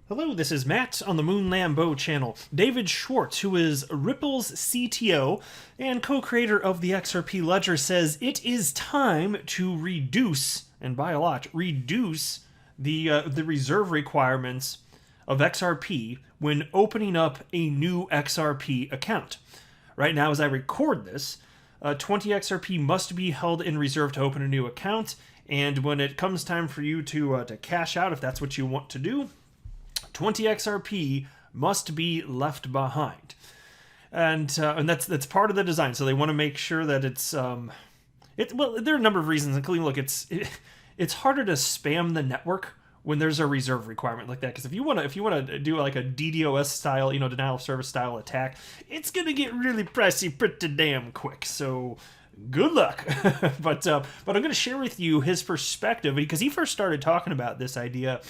Hello, this is Matt on the Moon Lambo channel. David Schwartz, who is Ripple's CTO and co-creator of the XRP ledger, says it is time to reduce, and by a lot, reduce the reserve requirements of XRP when opening up a new XRP account. Right now, as I record this, 20 XRP must be held in reserve to open a new account, and when it comes time for you to cash out, if that's what you want to do, 20 XRP must be left behind, and that's part of the design. So they want to make sure that it's well, there are a number of reasons, including it's harder to spam the network when there's a reserve requirement like that. Because if you want to do like a DDoS style, denial of service style attack, it's gonna get really pricey pretty damn quick. So good luck. but I'm going to share with you his perspective, because he first started talking about this idea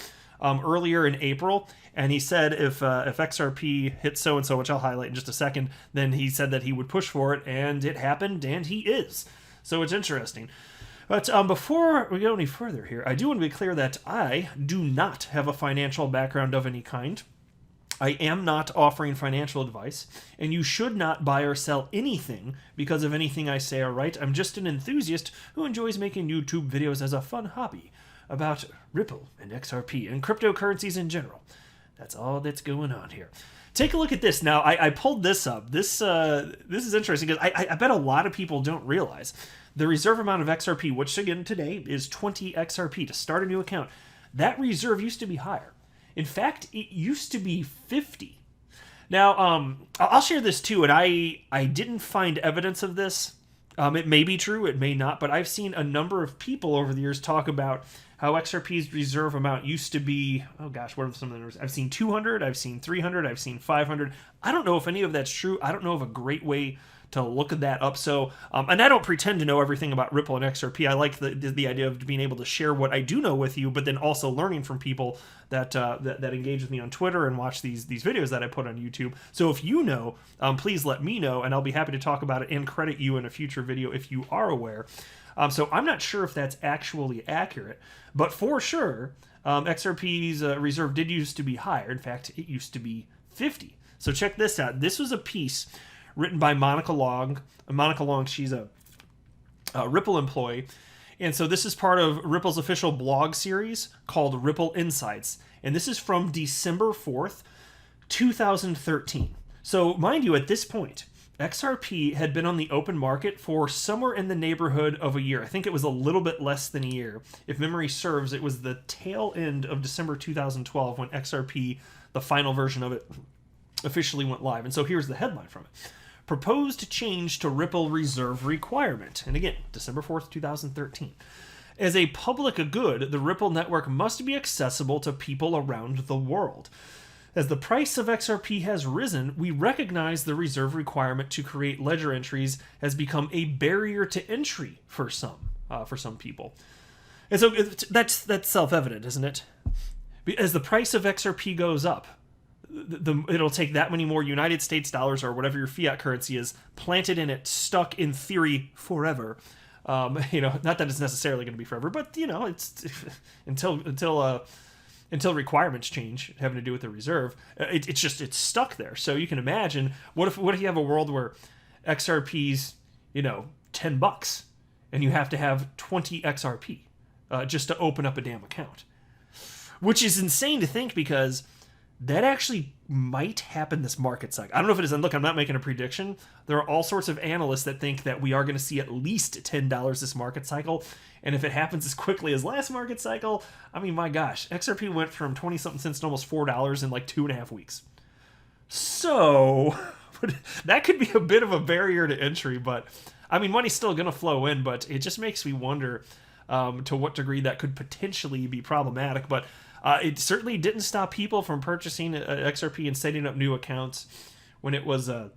earlier in April, and he said if XRP hits so-and-so, which I'll highlight in just a second, then he said that he would push for it, and it happened, and he is. So it's interesting. But before we go any further here, I do want to be clear that I do not have a financial background of any kind. I am not offering financial advice, and you should not buy or sell anything because of anything I say or write. I'm just an enthusiast who enjoys making YouTube videos as a fun hobby about Ripple and XRP and cryptocurrencies in general. That's all that's going on here. Take a look at this. Now, I pulled this up. This is interesting because I bet a lot of people don't realize the reserve amount of XRP, which again today is 20 XRP to start a new account. That reserve used to be higher. In fact, it used to be 50. Now, I'll share this too, and I didn't find evidence of this. It may be true, it may not, but I've seen a number of people over the years talk about how XRP's reserve amount used to be, oh gosh, what are some of the numbers? I've seen 200, I've seen 300, I've seen 500. I don't know if any of that's true. I don't know of a great way to look at that up. So, and I don't pretend to know everything about Ripple and XRP. I like the idea of being able to share what I do know with you, but then also learning from people that engage with me on Twitter and watch these videos that I put on YouTube. So if you know, please let me know, and I'll be happy to talk about it and credit you in a future video if you are aware. So I'm not sure if that's actually accurate, but for sure, XRP's reserve did used to be higher. In fact, it used to be 50. So check this out. This was a piece written by Monica Long. Monica Long, she's a Ripple employee. And so this is part of Ripple's official blog series called Ripple Insights. And this is from December 4th, 2013. So mind you, at this point, XRP had been on the open market for somewhere in the neighborhood of a year. I think it was a little bit less than a year. If memory serves, it was the tail end of December 2012 when XRP, the final version of it, officially went live. And so here's the headline from it. Proposed change to Ripple reserve requirement. And again, December 4th, 2013. As a public good, the Ripple network must be accessible to people around the world. As the price of XRP has risen, we recognize the reserve requirement to create ledger entries has become a barrier to entry for some people. And so that's self-evident, isn't it? As the price of XRP goes up, it'll take that many more United States dollars or whatever your fiat currency is planted in it, stuck in theory forever. Not that it's necessarily going to be forever, but it's until requirements change having to do with the reserve, it's stuck there. So you can imagine what if you have a world where XRP's $10 and you have to have 20 XRP just to open up a damn account, which is insane to think because that actually might happen this market cycle. I don't know if it is. And look, I'm not making a prediction. There are all sorts of analysts that think that we are going to see at least $10 this market cycle. And if it happens as quickly as last market cycle, I mean, my gosh, XRP went from 20-something cents to almost $4 in like 2.5 weeks. So that could be a bit of a barrier to entry. But I mean, money's still going to flow in, but it just makes me wonder to what degree that could potentially be problematic. But it certainly didn't stop people from purchasing XRP and setting up new accounts when it was in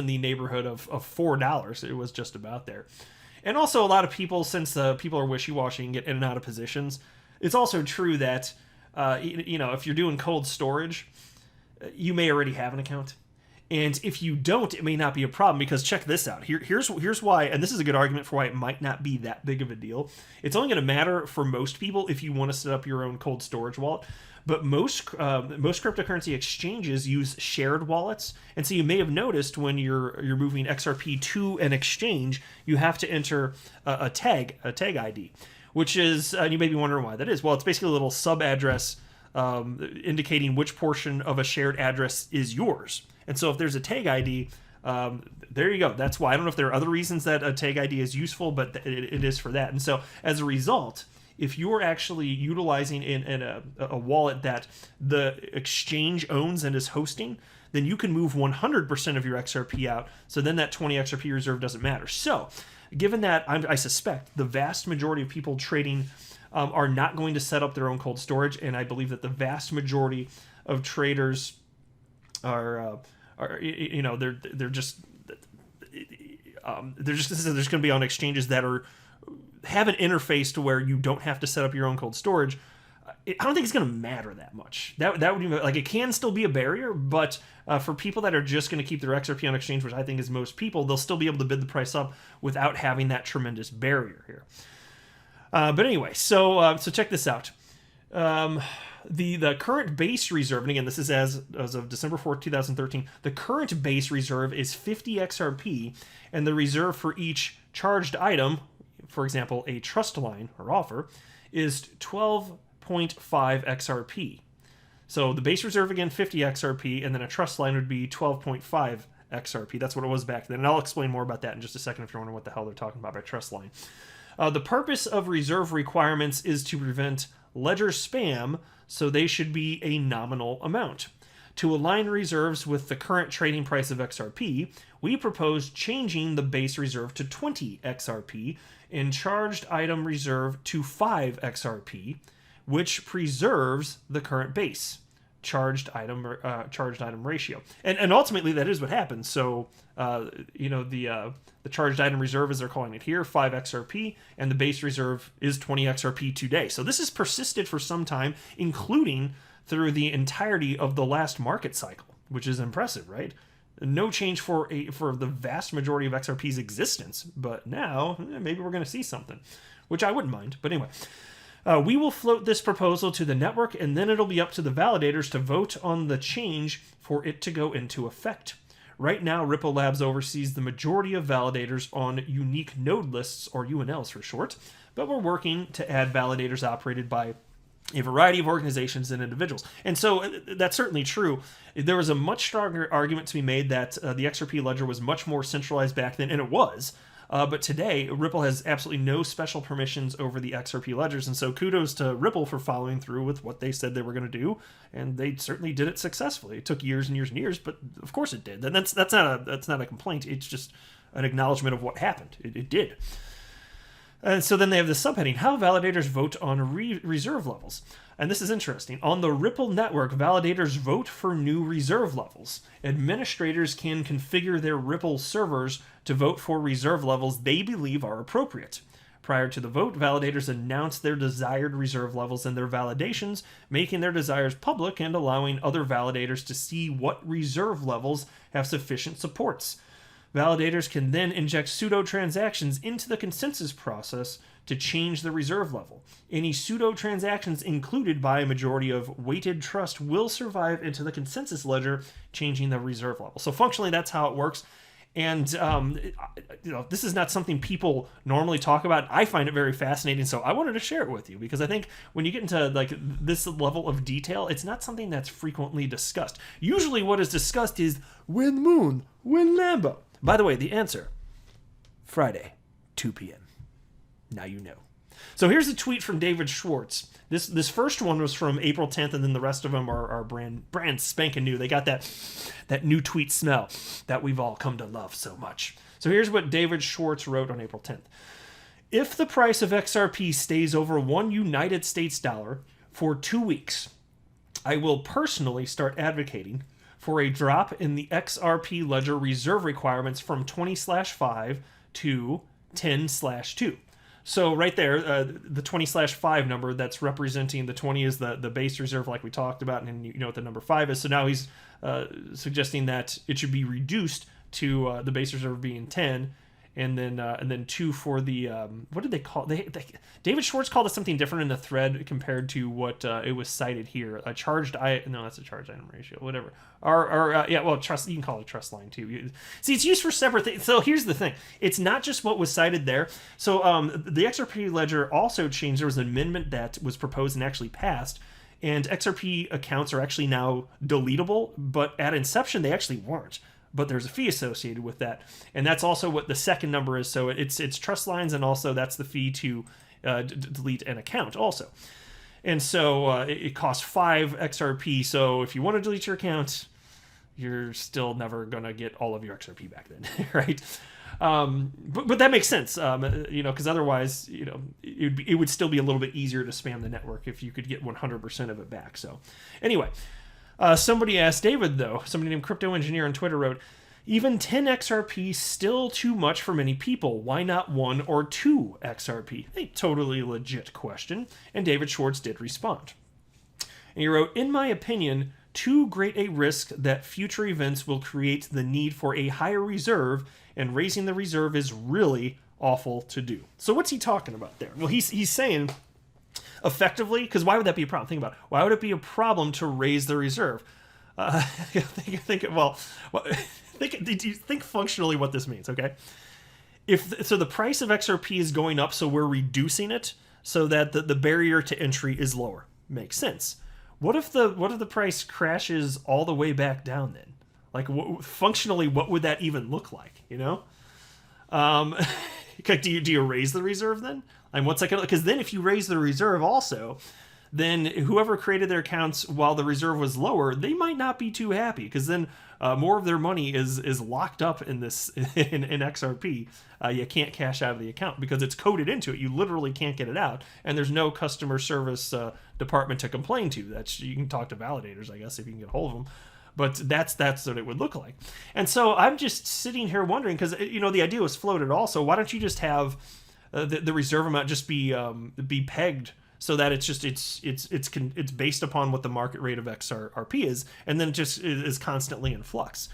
the neighborhood of $4. It was just about there. And also a lot of people, since people are wishy-washy and get in and out of positions, it's also true that if you're doing cold storage, you may already have an account. And if you don't, it may not be a problem, because check this out. Here's why, and this is a good argument for why it might not be that big of a deal. It's only going to matter for most people if you want to set up your own cold storage wallet. But most cryptocurrency exchanges use shared wallets, and so you may have noticed when you're moving XRP to an exchange, you have to enter a tag ID, which is, and you may be wondering why that is. Well, it's basically a little sub address indicating which portion of a shared address is yours. And so if there's a tag ID, there you go. That's why. I don't know if there are other reasons that a tag ID is useful, but it is for that. And so as a result, if you're actually utilizing in a wallet that the exchange owns and is hosting, then you can move 100% of your XRP out. So then that 20 XRP reserve doesn't matter. So given that, I suspect the vast majority of people trading are not going to set up their own cold storage, and I believe that the vast majority of traders are they're just going to be on exchanges that have an interface to where you don't have to set up your own cold storage. I don't think it's going to matter that much. That would be like, it can still be a barrier, but for people that are just going to keep their XRP on exchange, which I think is most people, they'll still be able to bid the price up without having that tremendous barrier here. But anyway, so check this out. The current base reserve, and again, this is as of December 4th, 2013, the current base reserve is 50 XRP, and the reserve for each charged item, for example, a trust line or offer, is 12.5 XRP. So the base reserve, again, 50 XRP, and then a trust line would be 12.5 XRP. That's what it was back then, and I'll explain more about that in just a second if you're wondering what the hell they're talking about by trust line. The purpose of reserve requirements is to prevent ledger spam, so they should be a nominal amount. To align reserves with the current trading price of XRP, we propose changing the base reserve to 20 XRP and charged item reserve to 5 XRP, which preserves the current base charged item ratio. And ultimately that is what happens. So the charged item reserve, as they're calling it here, 5 XRP, and the base reserve is 20 XRP today. So this has persisted for some time, including through the entirety of the last market cycle, which is impressive, right? No change for the vast majority of XRP's existence, but now maybe we're going to see something, which I wouldn't mind. But anyway, we will float this proposal to the network, and then it'll be up to the validators to vote on the change for it to go into effect. Right now, Ripple Labs oversees the majority of validators on unique node lists, or UNLs for short, but we're working to add validators operated by a variety of organizations and individuals. And so that's certainly true. There was a much stronger argument to be made that the XRP ledger was much more centralized back then, and it was. But today, Ripple has absolutely no special permissions over the XRP ledgers, and so kudos to Ripple for following through with what they said they were going to do, and they certainly did it successfully. It took years and years and years, but of course it did. And that's not a complaint. It's just an acknowledgement of what happened. It did. And so then they have the subheading, how validators vote on reserve levels. And this is interesting. On the Ripple network, validators vote for new reserve levels. Administrators can configure their Ripple servers to vote for reserve levels they believe are appropriate. Prior to the vote, validators announce their desired reserve levels and their validations, making their desires public and allowing other validators to see what reserve levels have sufficient supports. Validators can then inject pseudo-transactions into the consensus process to change the reserve level. Any pseudo-transactions included by a majority of weighted trust will survive into the consensus ledger, changing the reserve level. So functionally, that's how it works. And this is not something people normally talk about. I find it very fascinating, so I wanted to share it with you because I think when you get into this level of detail, it's not something that's frequently discussed. Usually, what is discussed is win Moon, win Lambo. By the way, the answer, Friday, 2 p.m. Now you know. So here's a tweet from David Schwartz. This first one was from April 10th, and then the rest of them are brand spanking new. They got that new tweet smell that we've all come to love so much. So here's what David Schwartz wrote on April 10th. If the price of XRP stays over $1 United States dollar for 2 weeks, I will personally start advocating for a drop in the XRP ledger reserve requirements from 20/5 to 10/2. So right there, the 20/5 number, that's representing the 20 is the base reserve like we talked about, and you know what the number 5 is. So now he's suggesting that it should be reduced to the base reserve being 10, and then 2 for the what did they call David Schwartz called it something different in the thread compared to what it was cited here. A charged no, that's a charged item ratio, whatever. Or yeah, well, trust, you can call it a trust line too. See, it's used for separate things. So here's the thing: it's not just what was cited there. So the XRP ledger also changed. There was an amendment that was proposed and actually passed, and XRP accounts are actually now deletable, but at inception they actually weren't. But there's a fee associated with that, and that's also what the second number is. So it's trust lines, and also that's the fee to delete an account also. And so it costs 5 XRP. So if you want to delete your account, you're still never gonna get all of your XRP back then, right? But that makes sense, because otherwise, it would still be a little bit easier to spam the network if you could get 100% of it back. So anyway. Somebody asked David, though, somebody named Crypto Engineer on Twitter wrote, even 10 XRP still too much for many people. Why not 1 or 2 XRP? A totally legit question. And David Schwartz did respond. And he wrote, in my opinion, too great a risk that future events will create the need for a higher reserve, and raising the reserve is really awful to do. So what's he talking about there? Well, he's saying... effectively, because why would that be a problem? Think about it. Why would it be a problem to raise the reserve? Think functionally what this means, okay? So the price of XRP is going up, so we're reducing it so that the barrier to entry is lower. Makes sense. What if the price crashes all the way back down then? Like, functionally, what would that even look like? Do you raise the reserve then? And what's that going to... Because then if you raise the reserve also, then whoever created their accounts while the reserve was lower, they might not be too happy, because then more of their money is locked up in this in XRP. You can't cash out of the account because it's coded into it. You literally can't get it out, and there's no customer service department to complain to. You can talk to validators, I guess, if you can get a hold of them. But that's what it would look like. And so I'm just sitting here wondering, because the idea was floated also. Why don't you just have the reserve amount just be pegged so that it's based upon what the market rate of XRP is, and then it just is constantly in flux.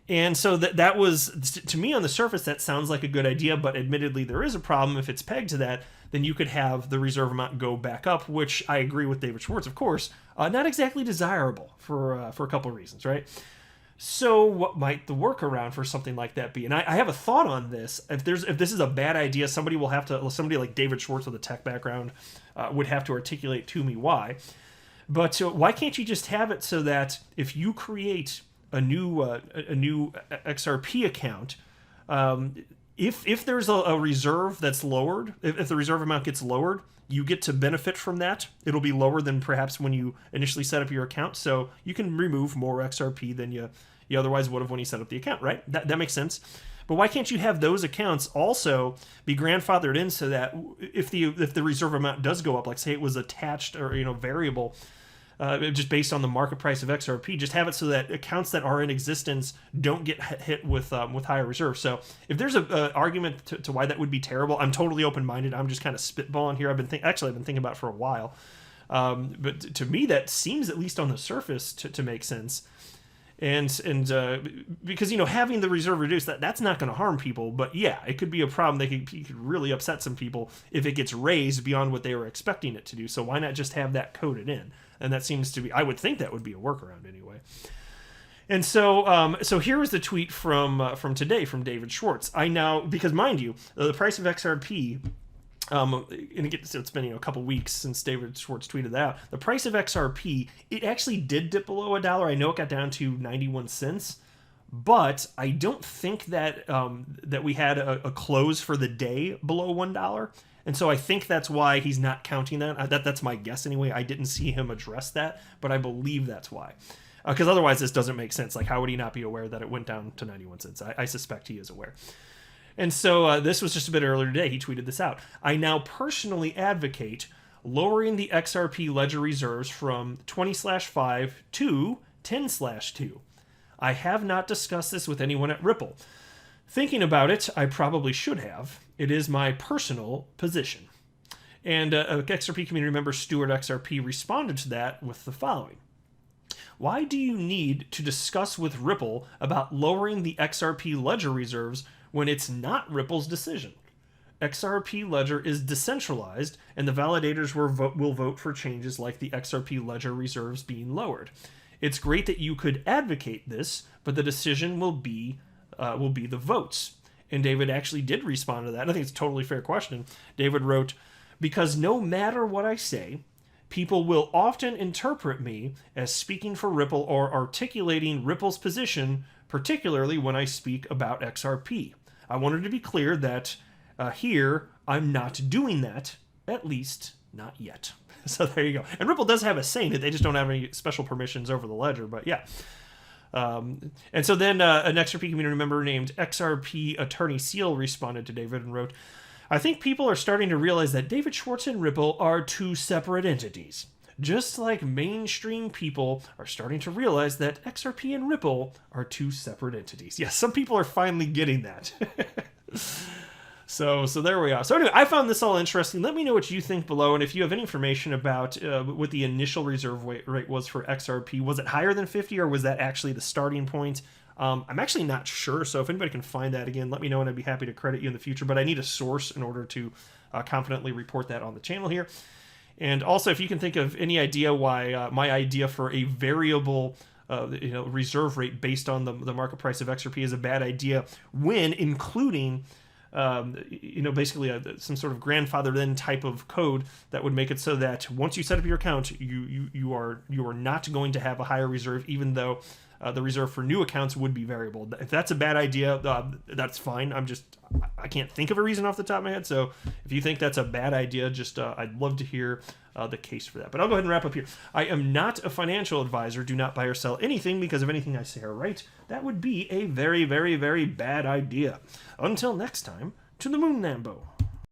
And so that was, to me on the surface, that sounds like a good idea, but admittedly there is a problem. If it's pegged to that, then you could have the reserve amount go back up, which I agree with David Schwartz, of course, not exactly desirable for a couple of reasons, right? So what might the workaround for something like that be? And I have a thought on this. If this is a bad idea, somebody like David Schwartz with a tech background would have to articulate to me why. But why can't you just have it so that if you create a new XRP account, if there's a reserve that's lowered, if the reserve amount gets lowered, you get to benefit from that. It'll be lower than perhaps when you initially set up your account, so you can remove more XRP than you otherwise would have when you set up the account, right? That makes sense. But why can't you have those accounts also be grandfathered in so that if the reserve amount does go up, like say it was attached or variable, just based on the market price of XRP, just have it so that accounts that are in existence don't get hit with higher reserves. So if there's an argument to why that would be terrible, I'm totally open-minded. I'm just kind of spitballing here. I've been thinking about it for a while. But to me, that seems, at least on the surface, to make sense. And because having the reserve reduced, that's not going to harm people, but yeah, it could be a problem. It could really upset some people if it gets raised beyond what they were expecting it to do. So why not just have that coded in? And that seems to be, I would think that would be a workaround anyway. And so here is the tweet from today from David Schwartz. Because mind you, the price of XRP. And it's been a couple weeks since David Schwartz tweeted that out. The price of XRP, it actually did dip below $1. I know it got down to 91 cents, but I don't think that that we had a close for the day below $1. And so I think that's why he's not counting that. That's my guess anyway. I didn't see him address that, but I believe that's why. Because otherwise this doesn't make sense. Like, how would he not be aware that it went down to 91 cents? I suspect he is aware. And so this was just a bit earlier today. He tweeted this out. I now personally advocate lowering the XRP ledger reserves from 20/5 to 10/2. I have not discussed this with anyone at Ripple. Thinking about it, I probably should have. It is my personal position. And XRP community member Stuart XRP responded to that with the following. Why do you need to discuss with Ripple about lowering the XRP ledger reserves when it's not Ripple's decision. XRP Ledger is decentralized, and the validators will vote for changes like the XRP Ledger reserves being lowered. It's great that you could advocate this, but the decision will be the votes. And David actually did respond to that. I think it's a totally fair question. David wrote, because no matter what I say, people will often interpret me as speaking for Ripple or articulating Ripple's position, particularly when I speak about XRP. I wanted to be clear that here, I'm not doing that, at least not yet. So there you go. And Ripple does have a say in it. They just don't have any special permissions over the ledger, but yeah. And so then an XRP community member named XRP Attorney Seal responded to David and wrote, I think people are starting to realize that David Schwartz and Ripple are two separate entities. Just like mainstream people are starting to realize that XRP and Ripple are two separate entities. Yes, some people are finally getting that. So there we are. So anyway, I found this all interesting. Let me know what you think below, and if you have any information about what the initial reserve rate was for XRP. Was it higher than 50, or was that actually the starting point? I'm actually not sure, so if anybody can find that, again, let me know, and I'd be happy to credit you in the future. But I need a source in order to confidently report that on the channel here. And also, if you can think of any idea why my idea for a variable reserve rate based on the market price of XRP is a bad idea, when including basically some sort of grandfather then type of code that would make it so that once you set up your account, you are not going to have a higher reserve, even though the reserve for new accounts would be variable. If that's a bad idea, that's fine. I can't think of a reason off the top of my head. So if you think that's a bad idea, just I'd love to hear the case for that. But I'll go ahead and wrap up here. I am not a financial advisor. Do not buy or sell anything because of anything I say or write. That would be a very, very, very bad idea. Until next time, to the moon, Lambo.